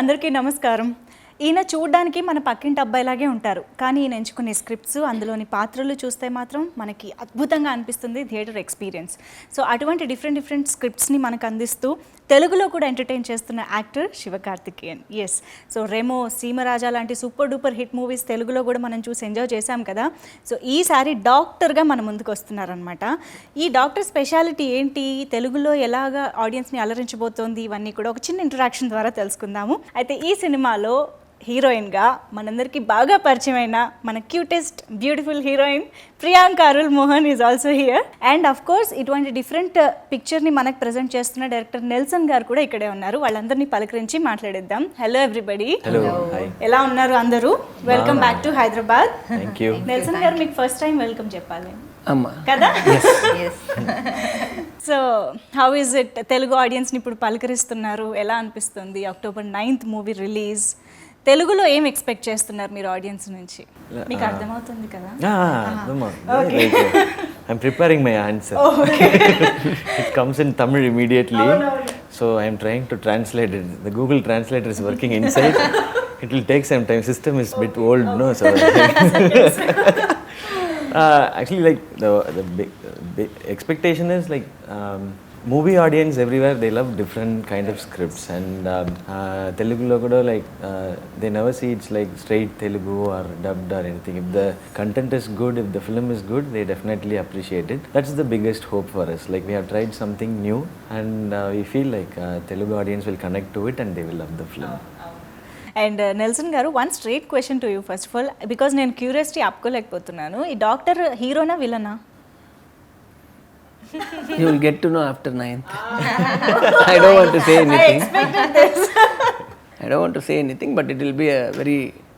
అందరికీ నమస్కారం. ఈయన చూడడానికి మన పక్కింటి అబ్బాయిలాగే ఉంటారు, కానీ ఈయన ఎంచుకునే స్క్రిప్ట్స్, అందులోని పాత్రలు చూస్తే మాత్రం మనకి అద్భుతంగా అనిపిస్తుంది థియేటర్ ఎక్స్పీరియన్స్. సో అటువంటి డిఫరెంట్ స్క్రిప్ట్స్ని మనకు అందిస్తూ తెలుగులో కూడా ఎంటర్టైన్ చేస్తున్న actor Sivakarthikeyan. Yes, so Remo, Seemaraja లాంటి సూపర్ డూపర్ హిట్ మూవీస్ తెలుగులో కూడా మనం చూసి ఎంజాయ్ చేశాం కదా. సో ఈసారి డాక్టర్గా మన ముందుకు వస్తున్నారనమాట. ఈ డాక్టర్ స్పెషాలిటీ ఏంటి, తెలుగులో ఎలాగా ఆడియన్స్ని అలరించబోతోంది, ఇవన్నీ కూడా ఒక చిన్న ఇంటరాక్షన్ ద్వారా తెలుసుకుందాము. అయితే ఈ సినిమాలో హీరోయిన్గా మనందరికీ బాగా పరిచయమైన మన cutest beautiful heroine Priyanka Arul Mohan is also here. And of course ఇటువంటి డిఫరెంట్ పిక్చర్ని మనకు ప్రజెంట్ చేస్తున్న డైరెక్టర్ నెల్సన్ గారు కూడా ఇక్కడే ఉన్నారు. వాళ్ళందరినీ పలకరించి మాట్లాడేద్దాం. హలో ఎవ్రీబడి, ఎలా ఉన్నారు అందరూ? Welcome back to Hyderabad. Nelson గారు, మీకు ఫస్ట్ టైం వెల్కమ్ చెప్పాలి కదా. So how is it, Telugu ఆడియన్స్ని ఇప్పుడు పలకరిస్తున్నారు, ఎలా అనిపిస్తుంది? October 9th movie release. తెలుగులో ఏం ఎక్స్పెక్ట్ చేస్తున్నారు మీరు ఆడియన్స్ నుంచి? మీకు అర్థమవుతుంది కదా? I'm preparing my answer. It comes in Tamil immediately. So I'm trying to translate it. The Google Translator is working inside. It will take some time. System is a bit old, no? So actually, like the big expectation is like movie audience everywhere, they love different kind of scripts, and Telugu lo kuda like they never see it's like straight Telugu or dubbed or anything. If the content is good, if the film is good, they definitely appreciate it. That's the biggest hope for us. Like we have tried something new, and we feel like Telugu audience will connect to it and they will love the film. And Nelson garu, one straight question to you first of all, because నేను curiosity ఆపుకోలేకపోతున్నాను. ఈ doctor హీరోనా విలనా? You will get to know after 9th. I don't want to say anything. I expected this. I don't want to say anything, but it will be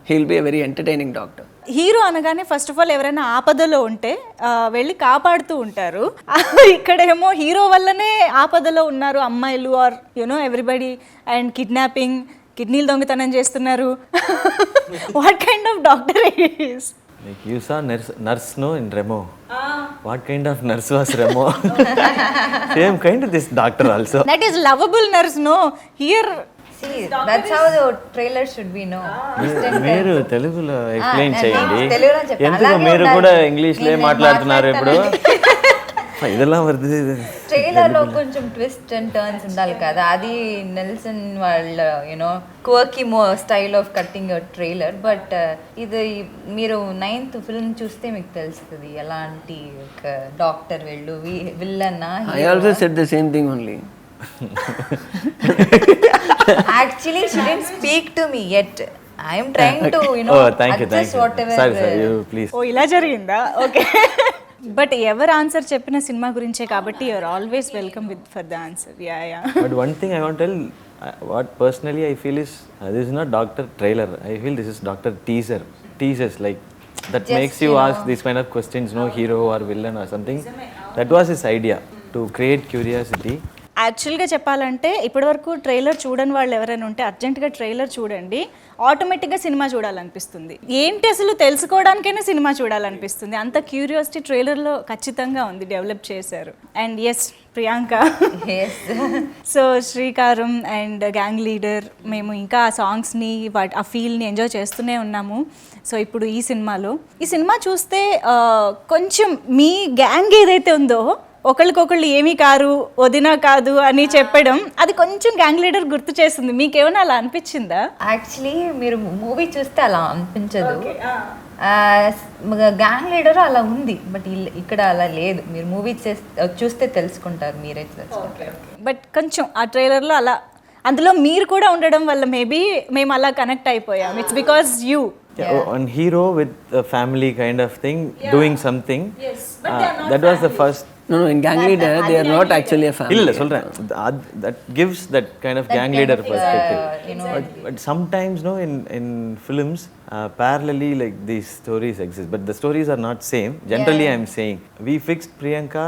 he will be a very entertaining doctor. Hero అనగానే first of all ఎవరైనా ఆపదలో ఉంటే వెళ్ళి కాపాడుతూ ఉంటారు. ఇక్కడేమో hero వల్లనే ఆపదలో ఉన్నారు అమ్మాయిలు, are you know everybody, and kidnapping, కిడ్నీలు దొంగతనం చేస్తున్నారు. What kind of doctor is? Like you saw nurse no in Remo. What kind of nurse was Remo? Same kind of this doctor also. That is lovable nurse, no? Here, see, that's how the trailer should be, no? మీరు తెలుగులో explain చేయండి. తెలుగులో చెప్పండి. ఎందుకు మీరు కూడా ఇంగ్లీష్లో మాట్లాడుతున్నారు ఇప్పుడు? ఇదెல்லாம் வருது. ట్రైలర్ లో కొంచెం ట్విస్ట్ అండ్ టర్న్స్ ఉండాలి కదా, అది నెల్సన్ వాళ్ళ you know quirky style of cutting trailer. But ఇది మీరు 9th ఫిల్మ్ చూస్తే మీకు తెలుస్తుంది ఎలాంటి ఒక డాక్టర్ వెళ్ళు villain. I also said the same thing only. Actually she didn't speak to me yet. I am trying to adjust whatever. Sorry, you please. ఓ ఇలా జరిగిందా? ఓకే. బట్ ఎవరు ఆన్సర్ చెప్పిన సినిమా గురించే కాబట్టి you are always welcome with for the answer. Yeah. But one thing I want to tell, what personally I feel is this is not doctor trailer. I feel this is doctor teasers like that just makes you ask these kind of questions, no hero or villain or something. That was his idea, to create curiosity. యాక్చువల్గా చెప్పాలంటే ఇప్పటివరకు trailer చూడని వాళ్ళు ఎవరైనా ఉంటే అర్జెంటుగా trailer చూడండి, ఆటోమేటిక్గా సినిమా చూడాలనిపిస్తుంది. ఏంటి అసలు తెలుసుకోవడానికైనా సినిమా చూడాలనిపిస్తుంది. అంత క్యూరియాసిటీ ట్రైలర్లో ఖచ్చితంగా ఉంది, డెవలప్ చేశారు. అండ్ ఎస్, ప్రియాంక, సో శ్రీకారం అండ్ గ్యాంగ్ లీడర్, మేము ఇంకా ఆ సాంగ్స్ని ఆ ఫీల్ని ఎంజాయ్ చేస్తూనే ఉన్నాము. సో ఇప్పుడు ఈ సినిమా చూస్తే కొంచెం మీ గ్యాంగ్ ఏదైతే ఉందో, ఒకళ్ళకొకళ్ళు ఏమీ కారు, వదినా కాదు అని చెప్పడం, అది కొంచెం గ్యాంగ్ లీడర్ గుర్తు చేస్తుంది. మీకేమైనా అలా అనిపించిందా? యాక్చువల్లీ మీరు మూవీ చూస్తే అలా అనిపించదు. గ్యాంగ్ లీడర్ అలా ఉంది, బట్ ఇక్కడ అలా లేదు. మీరు మూవీ చూస్తే తెలుసుకుంటారు, మీరే తెలుసుకుంటారు. బట్ కొంచెం ఆ ట్రైలర్లో అలా, అందులో మీరు కూడా ఉండడం వల్ల మేబీ మేము అలా కనెక్ట్ అయిపోయాం. It's because you. One hero with a family kind of thing, doing something. That was the first. No, in gang leader they are not actually a family. illa solren that gives that kind of gang leader perspective. But sometimes no, in films parallelly like these stories exist, but the stories are not same. Generally I am saying we fixed Priyanka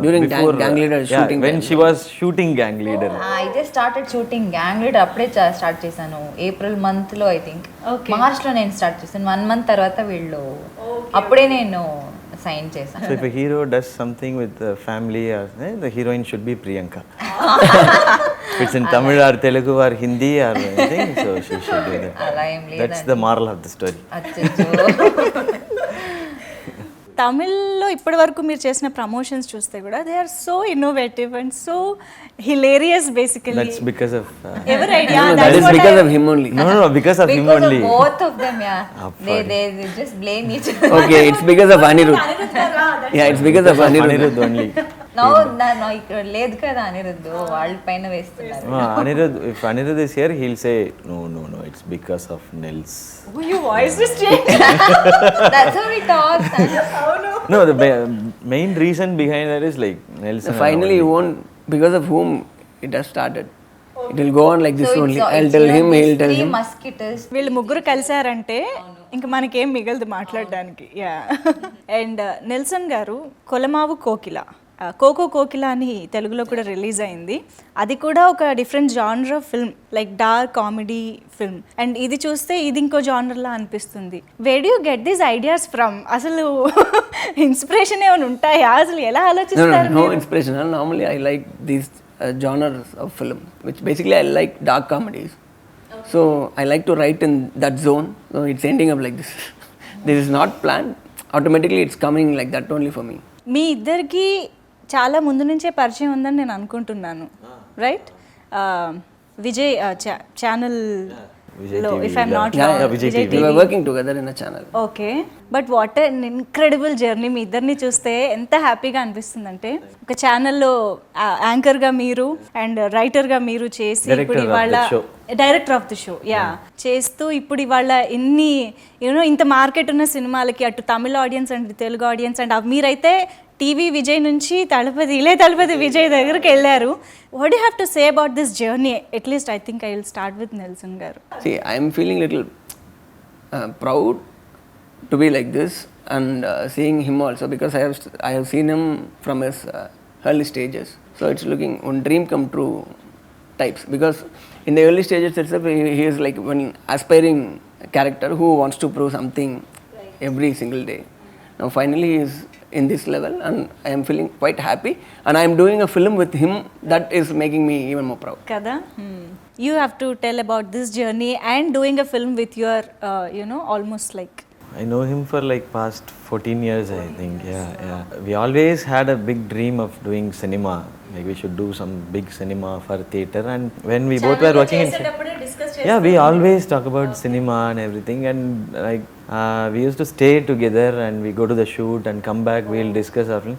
during before gang leader shooting, when she was shooting gang leader. I just started shooting gang leader అప్పుడే start చేశాను. April month లో, I think March లో నేను start చేశాను. 1 month తర్వాత వీళ్ళు అప్పుడే నేను సైన్ చేశాను. So if a hero does something with the family, the heroine should be Priyanka. If it's in Tamil or Telugu or Hindi or anything, so she should do that. అలా ఏం That's లేదండి. the moral of the story. అచ్చచ్చో. తమిళ్లో ఇప్పటి వరకు మీరు చేసిన promotions చూస్తే కూడా they are so innovative and so hilarious basically That's because of. ఎవరి idea That is because of him only. No, because of him Because only. of both of them, yeah. Apart. They just blame each other. Okay, it's because of Anirudh. Yeah, it's because of Anirudh. Anirudh only. No, ఇక్కడ లేదు కదా అనిరుద్ధు వాళ్ళ పైన వేస్తున్నారు. Anirudh, if Anirudh is here, he'll say, no, it's because of Nels. your voice is changed. That's how we talk. No, the main reason behind that is like Nels. So finally, you won't, because of whom it has started. It will go on like this So only. it's I'll tell him, he'll tell three him. mosquitoes. వీళ్ళు ముగ్గురు కలిసారంటే ఇంకా మనకేం మిగలదు మాట్లాడడానికి yeah and Nelson గారు కొలమావు కోకిల cocoa కోకిల అని తెలుగులో కూడా రిలీజ్ అయింది. అది కూడా ఒక different genre film like dark comedy film and ఇది చూస్తే ఇది ఇంకో జానర్లా అనిపిస్తుంది. Where you get these ideas from? అసలు ఇన్స్పిరేషన్ ఏమైనా ఉంటాయా? అసలు ఎలా ఆలోచిస్తారు? No inspiration. Normally, I like these genres of film, which basically I like dark comedies. So I like to write in that zone. So it's ending up like this. This is not planned. Automatically, it's coming like that only for me. మీ ఇద్దరికి చాలా ముందు నుంచే పరిచయం ఉందని నేను అనుకుంటున్నాను, right? Vijay channel లో if I'm not Yeah, wrong Vijay We were working together in a channel. Okay. But what an incredible journey. మీ ఇద్దరిని చూస్తే ఎంత హ్యాపీగా అనిపిస్తుందంటే ఒక ఛానల్లో యాంకర్గా మీరు అండ్ రైటర్గా మీరు చేసి ఇప్పుడు ఇవాళ డైరెక్టర్ ఆఫ్ ది షో యా చేస్తూ ఇప్పుడు ఇవాళ ఇన్ని ఇంత మార్కెట్ ఉన్న సినిమాలకి అటు Tamil audiences and Telugu audiences and మీరైతే టీవీ విజయ్ నుంచి తలపతి విజయ్ దగ్గరికి వెళ్ళారు. What you have to say about this journey? At least I think I will start with Nelson garu. See, I am feeling little proud to be like this and seeing him also, because I have seen him from his early stages. So it's looking one dream come true types, because in the early stages itself he is like one aspiring character who wants to prove something every single day. Now finally he is in this level and I am feeling quite happy, and I am doing a film with him that is making me even more proud. Kada? You have to tell about this journey and doing a film with your, almost like... I know him for like past 14 years, I think. Yeah. We always had a big dream of doing cinema. Like we should do some big cinema for theatre. And when we both were working in... Yeah, we always talk about cinema and everything. And like we used to stay together and we go to the shoot and come back, we'll discuss our film.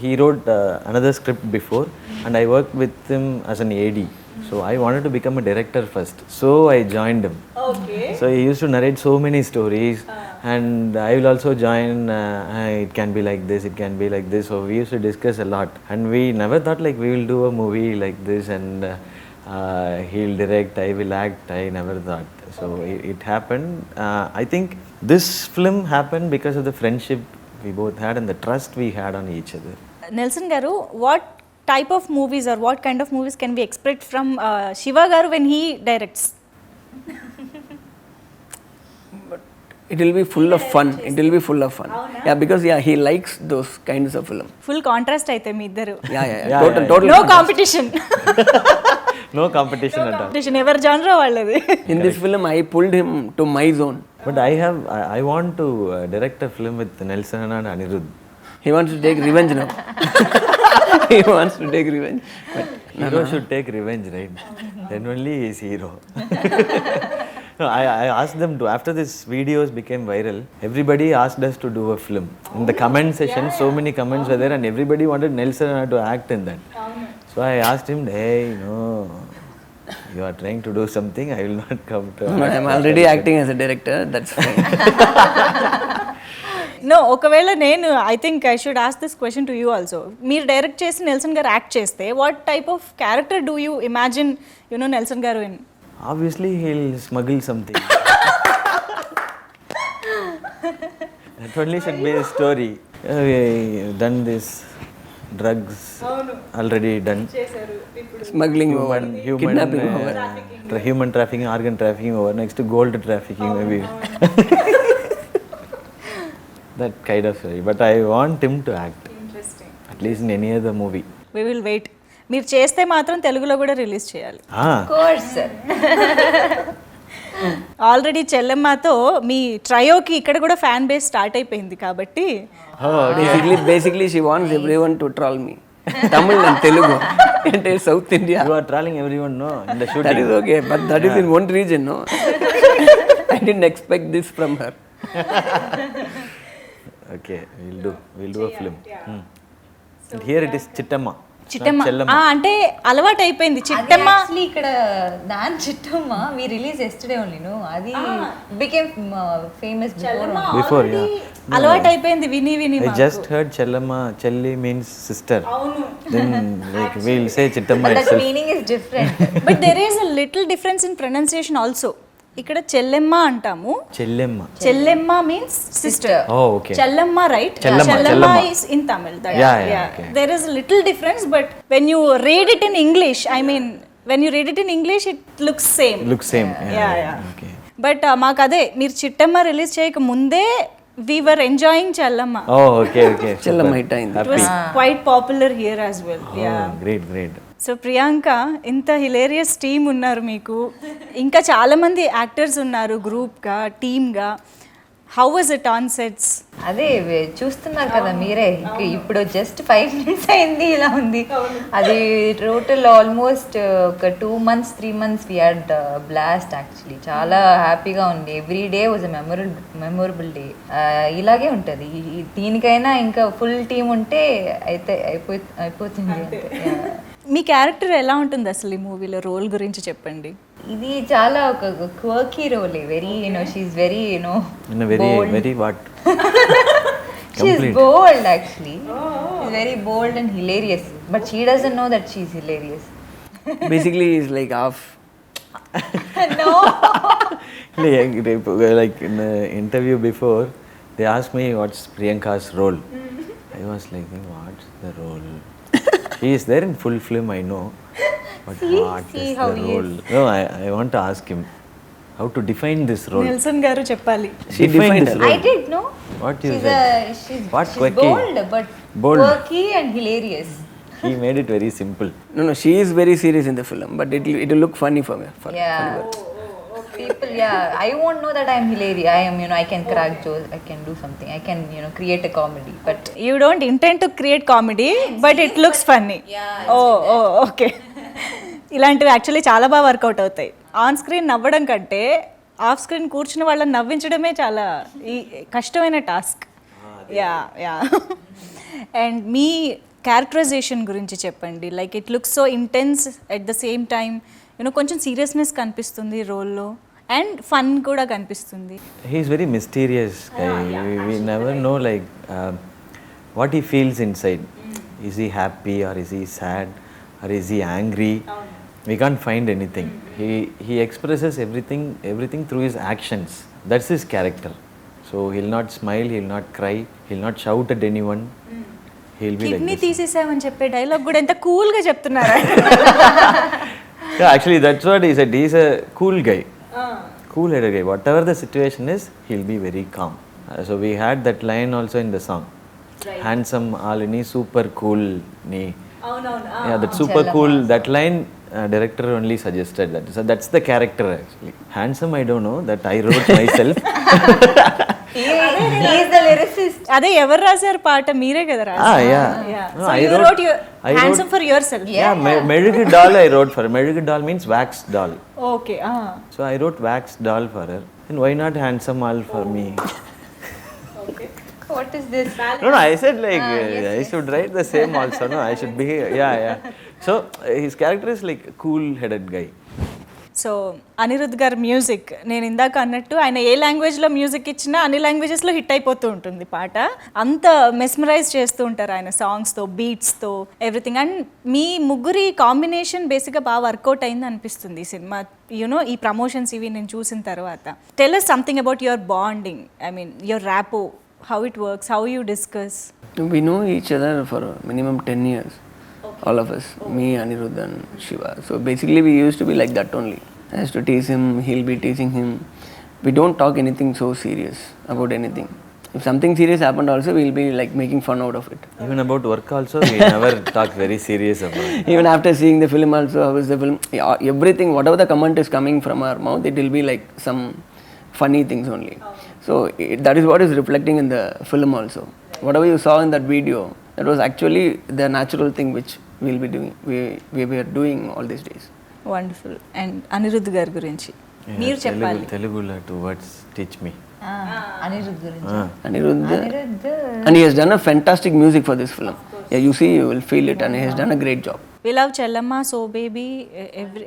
He wrote another script before and I worked with him as an AD. So I wanted to become a director first. So I joined him. Okay. So he used to narrate so many stories and I will also join, it can be like this, it can be like this. So we used to discuss a lot and we never thought like we will do a movie like this and he'll direct, I will act. I never thought. So it happened. I think this film happened because of the friendship we both had and the trust we had on each other. Nelson garu, what type of movies or what kind of movies can we expect from Shiva garu when he directs? But it will be full of fun. It will be full of fun. Yeah, because he likes those kinds of film. Full contrast aithe మీ ఇద్దరు. Yeah. Total. No competition. No competition at all. Competition ఎవరి genre వాళ్ళది. In this film, I pulled him to my zone. But I want to direct a film with Nelson and Anirudh. He wants to take revenge now. He wants to take revenge. But Hero should take revenge, right? Then only he is hero. No, I asked them to, after this videos became viral, everybody asked us to do a film. In the comment section, so many comments were there and everybody wanted Nelson to act in that. So I asked him, hey, no, you are trying to do something, I will not come to I am already acting as a director. That's fine. No ఒకవేళ నేను I think I should ask this question to you also. మీరు direct చేసి నెల్సన్ గారు act చేస్తే what type of character do you imagine Nelson గారు in? Obviously, he'll smuggle something. That only should be a story. We done this, drugs already done. Smuggling over, kidnapping over. Human trafficking, organ trafficking over. Next, gold trafficking maybe. That kind of story. But I want him to act. Interesting. At least in any other movie. We will wait. మీరు చేస్తే మాత్రం తెలుగులో కూడా release చేయాలి. Course already చెల్లెమ్మతో మీ ట్రయోకి ఇక్కడ కూడా fan base start అయిపోయింది కాబట్టి basically she wants everyone to troll me. Tamil and Telugu, entire South India. You are trolling everyone, no? In the That shooting. is okay, but that is in one region, no? I didn't expect this from her. Okay, we'll do a film. And here it is Chittamma. Chittamma Chellamma. అంటే అలవాటు అయిపోయింది Chittamma. Actually ఇక్కడ దాని Chittamma we release yesterday only no అది became famous Before, yeah. అలవాటు అయిపోయింది విని విని I just heard Chellamma. Chelli means sister. Then like we'll say Chittamma that itself. Meaning is different. But there is a little difference in pronunciation also. ఇక్కడ చెల్లెమ్మ అంటాము, Chellamma. Chellemma means sister. Oh, okay. Chellamma right? Chellamma, Chellamma Chellamma. is in Tamil. Yeah, okay. There is a little difference, but when you read it in English, I mean, when you read it in English, it looks same. Looks same. Yeah. Okay. But మాకు అదే మీరు Chittamma release చేయక ముందే we were enjoying Chellamma. Oh, okay. Chellamma Super. hit అయింది. It was quite popular here as well. Yeah. Oh, great. So Priyanka, ఇంత hilarious team ఉన్నారు మీకు, ఇంకా చాలామంది యాక్టర్స్ ఉన్నారు గ్రూప్గా టీమ్గా. How was it on sets? అదే చూస్తున్నారు కదా మీరే, ఇప్పుడు జస్ట్ 5 minutes అయింది ఇలా ఉంది. అది టోటల్ ఆల్మోస్ట్ ఒక 2 months 3 months we had blast. Actually చాలా హ్యాపీగా ఉంది. Every day was a memorable day. ఇలాగే ఉంటుంది. దీనికైనా ఇంకా ఫుల్ టీమ్ ఉంటే అయితే అయిపోతుంది అంతే. మీ క్యారెక్టర్ ఎలా ఉంటుంది అసలు ఈ మూవీలో? రోల్ గురించి చెప్పండి. ఇది చాలా ఒక quirky role. Very she's very In a very what? She's Complete. Bold actually. She's very bold and hilarious, but she doesn't know that she's hilarious. Basically, it's like half. No. Like in the interview before, they asked me what's Priyanka's role. I was like, what's the role? He is there in full film, I know. But what see is how the he role? No, I want to ask him how to define this role. Nelson గారు చెప్పాలి. She defined this her role. I did know. What you she's said? What she's quirky? bold, but Bold. quirky and hilarious. He made it very simple. No, she is very serious in the film, but it will look funny for me. Yeah. People, I won't know that I'm hilarious. I am, I can crack jokes. I can do something. I can, create a comedy. But you don't intend to create comedy, but it looks funny. Okay. ఇలాంటివి actually చాలా బాగా work out అవుతాయి. On screen నవ్వడం కంటే off screen కూర్చున్న వాళ్ళని నవ్వించడమే చాలా కష్టమైన టాస్క్. యా. అండ్ మీ క్యారెక్టరైజేషన్ గురించి చెప్పండి. Like it looks so intense at the same time, కొంచెం సీరియస్నెస్ కనిపిస్తుంది రోల్లో, అండ్ ఫన్ కూడా కనిపిస్తుంది. He's very mysterious guy. We never know like what he feels inside. Is he happy or is he sad or is he angry? We can't find anything. He expresses everything through his actions. That's his character. So he'll not smile, he'll not cry, he'll not shout at anyone. He'll be like kidney this. తీసేసామని చెప్పే dialogue కూడా ఎంత కూల్గా చెప్తున్నారా? Yeah, actually that's what he said. He's a cool guy. Cool-headed guy. Whatever the situation is, he'll be very calm. So we had that line also in the song. Handsome Alini, super cool ni. Yeah, that super cool. That line director only suggested that. So that's the character actually. Handsome, I don't know. That I wrote myself. he is the lyricist. అదే ఎవరు రాశారు పాట? మీరే కదా రాశారు. Yeah. No, So I you wrote- wrote your I wrote- handsome for yourself. Yeah, Merugu doll I wrote for her. Merugu doll means wax doll. Okay. So I wrote wax doll for her. And why not handsome all for me? What is this? No, I said like I should write the same also. No, I should be yeah. So his character is like a cool-headed guy. So Anirudh గారి music, నేను ఇందాక అన్నట్టు ఆయన ఏ లాంగ్వేజ్లో music ఇచ్చినా అన్ని లాంగ్వేజెస్లో hit అయిపోతూ ఉంటుంది పాట. అంత మెస్మరైజ్ చేస్తూ ఉంటారు ఆయన సాంగ్స్తో, బీట్స్తో, ఎవ్రీథింగ్. అండ్ మీ ముగ్గురి కాంబినేషన్ బేసిక్గా బాగా వర్కౌట్ అయింది అనిపిస్తుంది ఈ సినిమా. ఈ ప్రమోషన్స్ ఇవి నేను చూసిన తర్వాత. Tell us something about your bonding, I mean your rapport, how it works, how you discuss. We know each other for minimum 10 years. All of us, me, Anirudh and Shiva. So basically we used to be like that only. I used to tease him, he'll be teasing him. We don't talk anything so serious about anything. if something serious happened also, we'll be like making fun out of it. Even about work also, we never talk very serious about it. Even after seeing the film also, how is the film, yeah, everything, whatever the comment is coming from our mouth, it will be like some funny things only. So that is what is reflecting in the film also. Whatever you saw in that video, that was actually the natural thing which we'll be doing, we were doing all these days. Wonderful. And Anirudh గారి గురించి మీరు చెప్పాలి. Telugulo two words teach me. Anirudh గురించి. Anirudh, Anirudh and he has done a fantastic music for this film. Yeah, you see, you will feel it, and he has done a great job. We love Chellama, So Baby,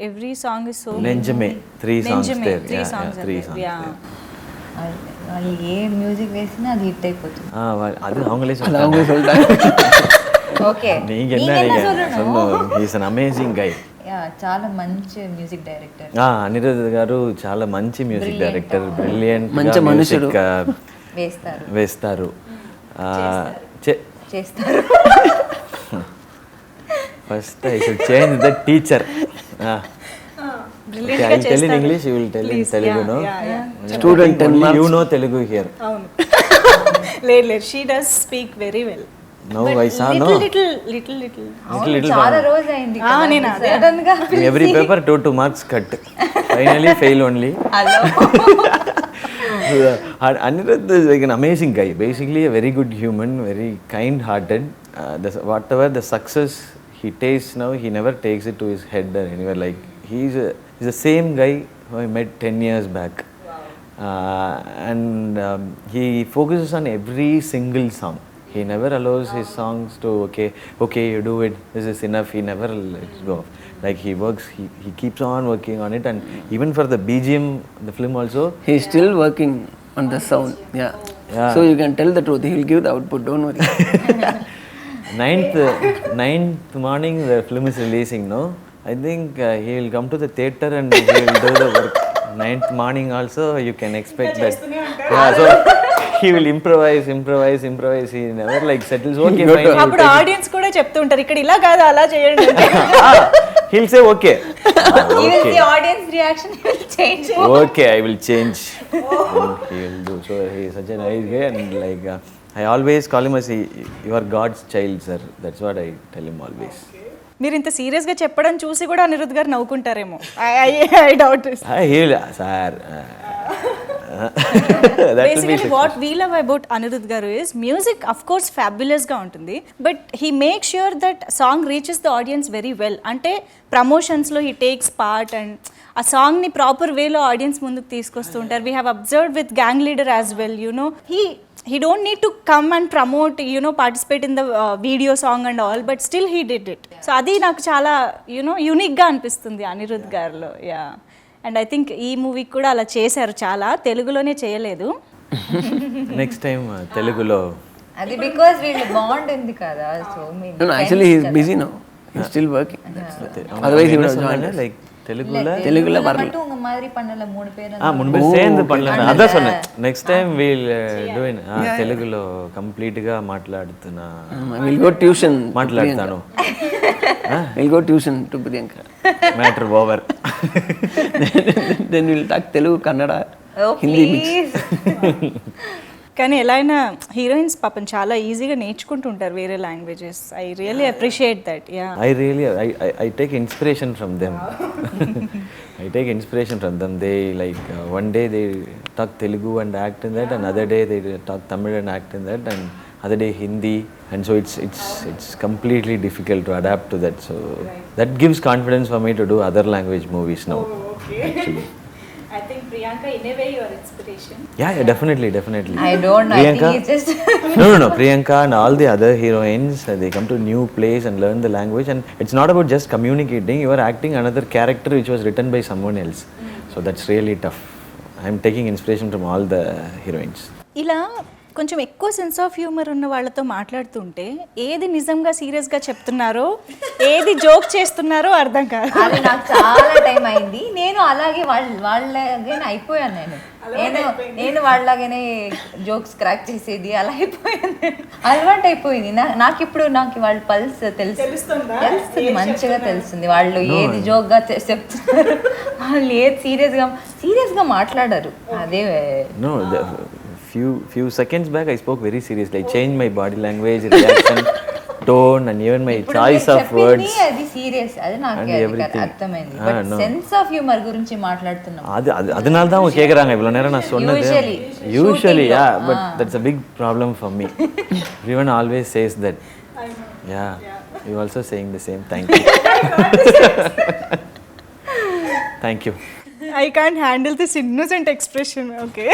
every song is so Nenjame, 3 songs Nenjame, there. 3 Yeah, songs yeah, 3 are songs there. Yeah. there. వాళ్ళు ఏ music వేసినా అది hit అయిపోతుంది. அது அவங்களே அது அவங்களே சொல்றாங்க. Okay நீங்க என்ன சொல்லணும்? He is an amazing guy. చాలా మంచి మ్యూజిక్ డైరెక్టర్. అనిరుద్ధ్ గారు చాలా మంచి మ్యూజిక్ డైరెక్టర్, బ్రిలియంట్ మంచి మనుషుడు. వేస్తారు చేస్తారు. First I should change the teacher. Brilliant I గా will tell in చేస్తారు. English, you will tell in Telugu, no? Student 10 marks. You know Telugu here. అవును. లేదు, she does speak very well. Now I saw, no? Little. Little చాలా రోజు అయింది నేను అదే. Sudden గా every paper 2 marks cut. Finally fail only. Hello. Anirudh is like an amazing guy. Basically a very good human, very kind-hearted. Whatever the success he tastes now, he never takes it to his head or anywhere. Like he's the same guy who I met 10 years back. And he focuses on every single song. He never allows his songs to okay you do it, this is enough. He never lets go. Like he works, he keeps on working on it, and even for the BGM, the film also. He is still working on the sound. Yeah. So you can tell the truth. He will give the output. Don't worry. 9th morning the film is releasing. No, I think he will come to the theater and he will do the work. 9th morning also you can expect that. Yeah, so he will improvise. He never like settles. Okay, fine. అప్పుడు audience కూడా చెప్తూ ఉంటారు ఇక్కడ ఇలా కాదు అలా చేయండి. He'll say okay. Even the audience reaction will change. Okay, I will change. And he will do. So he is such a nice guy, and like I always call him as you are God's child, sir. That's what I tell him always. మీరు ఇంత serious గా చెప్పడం చూసి కూడా అనిరుద్ధ్ గారు నవ్వుకుంటారేమో. I doubt this. He will, sir. Basically what we love about Anirudh garu is music of course fabulous ga untundi, but he makes sure that song reaches the audience very well. Ante promotions lo he takes part and a song ni proper way lo audience munduku teeskostu untaru. We have observed with Gang Leader as well, you know, he don't need to come and promote, you know, participate in the video song and all, but still he did it. So adi naaku chaala, you know, unique ga anipistundi Anirudh garulo. Yeah. And I think ఈ movie కూడా అలా చేశారు, చాలా తెలుగులోనే చేయలేదు. Next time తెలుగులో. అది because వీళ్ళు బాండ్ ఉంది కదా. So No, actually he is busy now. He is still working. Otherwise he would have joined us. Like தெலுங்குல தெலுங்குல வரல. மட்டும் உங்க மாதிரி பண்ணல 3 பேர். முன்பு சேர்ந்து பண்ணல. அதான் சொன்னேன் next time we'll do in తెలుగులో కంప్లీట్ గా మాట్లాడుతున్నా. We'll go tuition. మాట్లాడతాను. We'll go tuition to Priyanka. Matter over. Then we'll talk Telugu, Kannada, Oh, Hindi mix. please. కానీ ఎలా అయినా హీరోయిన్స్ పాపం చాలా ఈజీగా నేర్చుకుంటుంటారు వేరే languages. I really appreciate that. Yeah, I take inspiration from them. I take inspiration from them. They like one day they talk Telugu and act in that, another day they talk Tamil and act in that, and other day Hindi, and so it's completely difficult to adapt to that. So that gives confidence for me to do other language movies now. Actually. I think Priyanka in a way your inspiration. Yeah, definitely. I don't know. Priyanka, I think it's just no. Priyanka and all the other heroines, they come to new place and learn the language, and it's not about just communicating. You are acting another character which was written by someone else. So that's really tough. I'm taking inspiration from all the heroines. ఇలా కొంచెం ఎక్కువ sense of humour ఉన్న వాళ్ళతో మాట్లాడుతుంటే ఏది నిజంగా సీరియస్గా చెప్తున్నారో ఏది జోక్ చేస్తున్నారో అర్థం కాదు. అది నాకు చాలా టైం అయింది. నేను అలాగే వాళ్ళలాగానే అయిపోయాను. నేను వాళ్ళలాగానే జోక్స్ క్రాక్ చేసేది అలా అయిపోయాను. అలవాటు అయిపోయింది నాకు వాళ్ళ పల్స్ తెలుస్తుంది, మంచిగా తెలుస్తుంది. వాళ్ళు ఏది జోక్గా చెప్తున్నారు, వాళ్ళు ఏది సీరియస్గా మాట్లాడరు. అదే No, few seconds back I spoke very seriously. I changed my body language, reaction, tone, and even my ఇప్పుడు choice మీరు of words. చెప్పింది అది సీరియస్, అది నాకు And అది everything. అర్థమైంది. Ah, but no. Sense of humour గురించి மாట్లాడుతున్నాం. அதனால தான் அவங்க கேக்குறாங்க இவ்வளவு நேரம் நான் சொன்னது. Usually, Usually, shooting yeah, lo. but that's a big problem for me. Everyone always says that. Yeah, you also saying the same. Thank you. Thank you. I can't handle this innocent expression. Okay.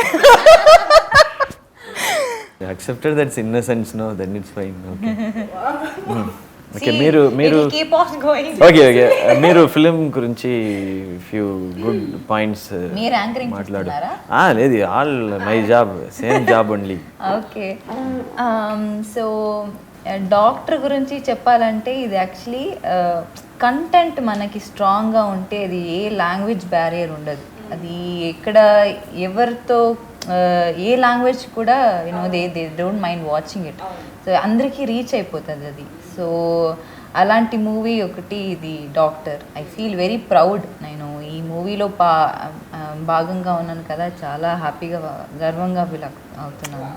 I accepted that's innocence, no, then it's fine. Okay. Okay, See, మీరు it will keep on going. Okay మీరు film గురించి few good points మీరు anchoring మాట్లాడు. చేస్తున్నారా? లేదు, all my job, same job only. Okay, so doctor గురించి చెప్పాలంటే ఇది యాక్చువల్లీ కంటెంట్ మనకి స్ట్రాంగ్గా ఉంటే అది ఏ లాంగ్వేజ్ బ్యారియర్ ఉండదు. అది ఎక్కడ ఎవరితో ఏ లాంగ్వేజ్ కూడా you know they don't mind watching it. So అందరికీ రీచ్ అయిపోతుంది అది. సో అలాంటి మూవీ ఒకటి ఇది doctor. I feel very proud. నేను ఈ మూవీలో భాగంగా ఉన్నాను కదా, చాలా హ్యాపీగా గర్వంగా ఫీల్ అవుతున్నాను.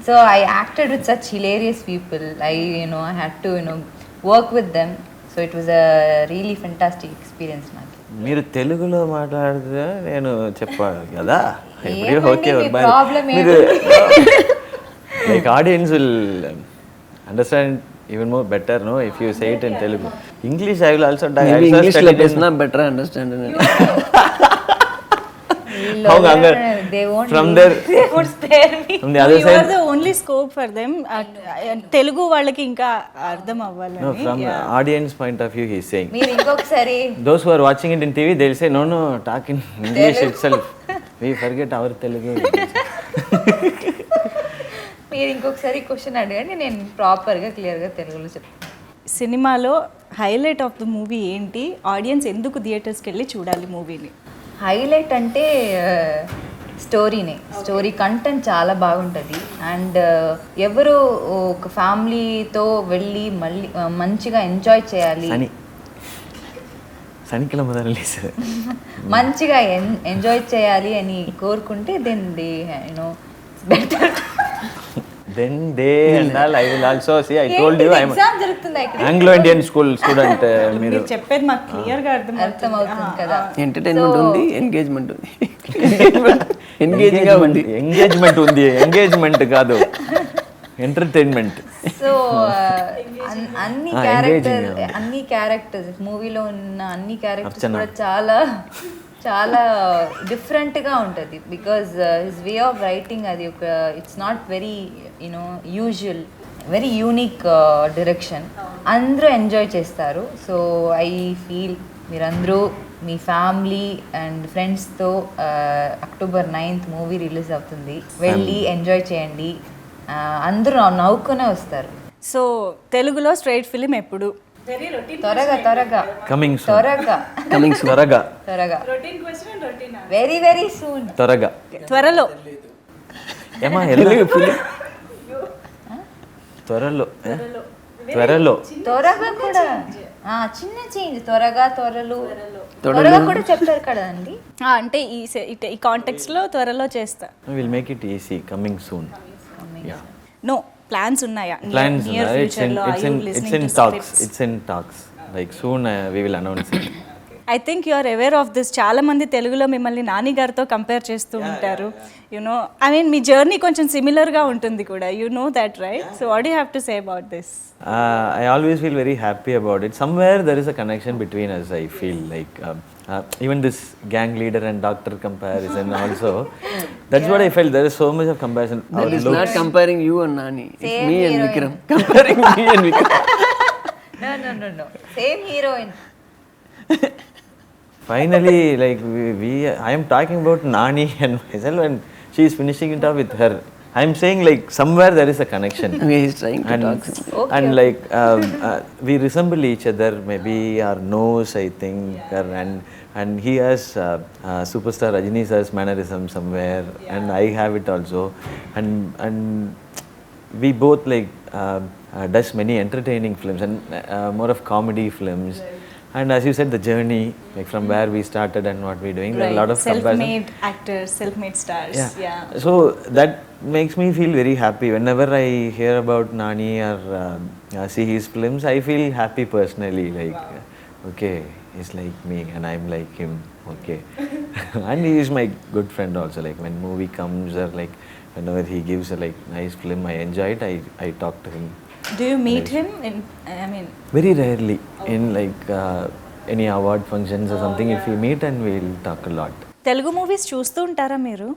So I acted with such hilarious people. I had to work with them. So it was a really fantastic experience నాకు. మీరు తెలుగులో మాట్లాడితే నేను చెప్పాలి కదా. ఏమండి, మీ problem మీరు like audience will understand even more better, no, if you say it in Telugu. English I will also maybe English la pesna better understand. They won't from leave. there, They would spare me. from the other You are side, the only scope for them. Telugu వాళ్ళకి ఇంకా అర్థం అవ్వాలని. no, from the audience point of view he is saying. మీరు ఇంకొకసారి Those who are watching it in TV, they will say, no, talk in English itself. We forget our Telugu. మీరు ఇంకొకసారి question అడగండి, నేను ప్రాపర్గా క్లియర్గా తెలుగులో చెప్తాను. సినిమాలో హైలైట్ ఆఫ్ ద మూవీ ఏంటి? ఆడియన్స్ ఎందుకు థియేటర్స్కి వెళ్ళి చూడాలి మూవీని? హైలైట్ అంటే స్టోరీనే. స్టోరీ కంటెంట్ చాలా బాగుంటుంది. అండ్ ఎవరు ఒక ఫ్యామిలీతో వెళ్ళి మళ్ళీ మంచిగా ఎంజాయ్ చేయాలి, సనికిల మొదలు మంచిగా ఎంజాయ్ చేయాలి అని కోరుకుంటే then they better. Then they and all, I will also see. I told you I am exam జరుగుతుంది ఇక్కడ. Anglo-Indian school student. మీరు చెప్పేది మాకు క్లియర్గా అర్థం అవుతుంది కదా. ఎంటర్టైన్మెంట్ ఉంది, ఎంగేజ్మెంట్ ఉంది. ఎంగేజింగ్ గా ఉంది. ఎంగేజ్మెంట్ ఉంది, ఎంగేజ్మెంట్ కాదు, ఎంటర్టైన్మెంట్. సో అన్ని క్యారెక్టర్స్ మూవీలో ఉన్న అన్ని క్యారెక్టర్స్ కూడా చాలా చాలా డిఫరెంట్గా ఉంటుంది. Because his way of writing అది ఒక it's not very usual, very unique direction. అందరూ ఎంజాయ్ చేస్తారు. సో ఐ ఫీల్ మీరందరూ మీ ఫ్యామిలీ అండ్ ఫ్రెండ్స్తో October 9th మూవీ రిలీజ్ అవుతుంది, వెళ్ళి ఎంజాయ్ చేయండి. అందరూ నవ్వుకునే వస్తారు. సో తెలుగులో స్ట్రైట్ ఫిలిం ఎప్పుడు? త్వరగా కమింగ్ సూన్, త్వరగా వెరీ వెరీ సూన్. త్వరలో ఏమా త్వరలో త్వరగా కూడా చిన్న చేంజ్. త్వరగా కూడా చెప్తారు కదండి. అంటే ఈ కాంటెక్స్ట్ లో త్వరలో చేస్తా. Will make it easy. Coming soon. No plans ఉన్నాయా? Plans, it's in talks. Like soon we will announce it. I think you are aware of this. చాలా మంది తెలుగులో మిమ్మల్ని నాని గారితో కంపేర్ చేస్తూ ఉంటారు. యునో ఐ మీన్ మీ జర్నీ కొంచెం సిమిలర్గా ఉంటుంది కూడా. You know that, right? So what you have to say about this? I always feel very happy about it. Somewhere there is a connection between us. I feel like even this gang leader and doctor comparison also. That's what I felt. There is so much of comparison. That is not comparing you and Nani. It's me and Vikram. Comparing me and Vikram. No. Same heroine. Finally, like I am talking about Nani and myself, and she is finishing it off with her. I am saying like somewhere there is a connection. Okay, he's trying to talk. And like we resemble each other. Maybe our nose, I think, and he has superstar Rajini's has mannerism somewhere, and I have it also. And we both like does many entertaining films and more of comedy films. And as you said, the journey, like from where we started and what we're doing, there are a lot of comparison. self-made actors, self-made stars. Yeah. So that makes me feel very happy. Whenever I hear about Nani or see his films, I feel happy personally. Like, okay, he's like me and I'm like him. Okay. And he is my good friend also. Like when movie comes or like whenever he gives a like nice film, I enjoy it. I talk to him. Do you meet him in, I mean, Very rarely in like any award functions or something. If we meet and we'll talk a lot. Telugu movies చూస్తూ ఉంటారా మీరు?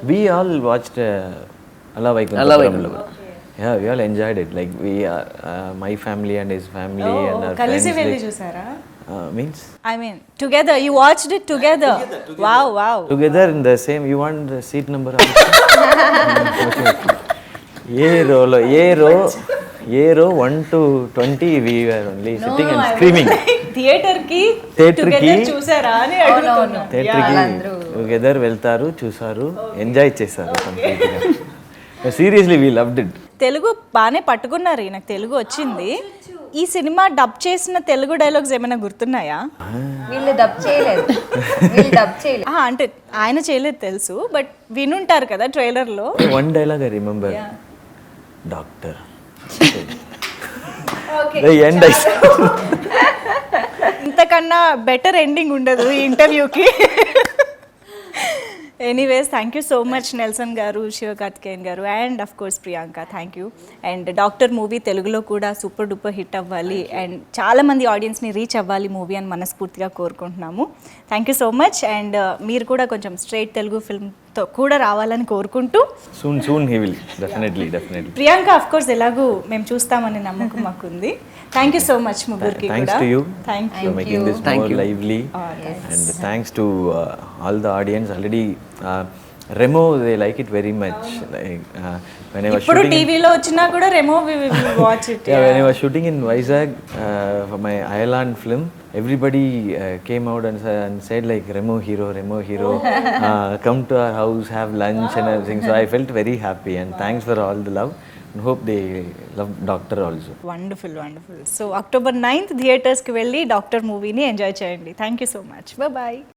We all watched Alla Vaikunthapura. Alla Vaikunthapura. Yeah, we all enjoyed it. Like we are my family and his family and our కలిసి friends. వెళ్ళి Like, చూసారా? means I mean, together. You watched it together. Wow. together in the same. You want the seat number? A row 1 to 20. We were only sitting and screaming. Theatre కి Theatre కి- together చూసారా అని అడుగుతున్నా. Theatre కి together వెళ్తారు, చూసారు, enjoy చేశారు కంప్లీట్గా. Seriously, we loved it. Telugu బాగానే పట్టుకున్నారు. నాకు తెలుగు వచ్చింది. ఈ సినిమా డబ్ చేసిన తెలుగు డైలాగ్స్ ఏమైనా గుర్తున్నాయా? వీళ్ళు డబ్ చేయలేదు. అంటే ఆయన చేయలేదు తెలుసు, బట్ వినుంటారు కదా ట్రైలర్లో. One dialogue I remember. Doctor. The end I said. ఇంతకన్నా బెటర్ ఎండింగ్ ఉండదు ఈ ఇంటర్వ్యూకి. Anyways, thank you so much Nelson గారు, శివకార్తికేయన్ గారు, and of course Priyanka. Thank you. And doctor movie తెలుగులో కూడా సూపర్ డూపర్ హిట్ అవ్వాలి అండ్ చాలామంది ఆడియన్స్ని రీచ్ అవ్వాలి మూవీ అని మనస్ఫూర్తిగా కోరుకుంటున్నాము. Thank you so much. And మీరు కూడా కొంచెం స్ట్రైట్ తెలుగు ఫిల్మ్తో కూడా రావాలని కోరుకుంటూ, Soon he will. Definitely. Priyanka of course ఎలాగూ మేము చూస్తామనే నమ్మకం మాకుంది. థ్యాంక్ యూ సో మచ్ ముగ్గురికి Thanks కూడా. to you thank for you. making this Thank more you. lively. And thanks to all the audience. Already Remo, they like it very much. Like when I was ఇప్పుడు shooting. టీవీలో వచ్చినా కూడా Remo watch it. Yeah, when I was shooting in Vizag for my Ireland film, everybody came out and said like Remo hero, come to our house, have lunch and everything. So I felt very happy and thanks for all the love. And hope they love Doctor also. Wonderful. So October 9th థియేటర్స్కి వెళ్ళి doctor మూవీని enjoy చేయండి. Thank you so much. Bye.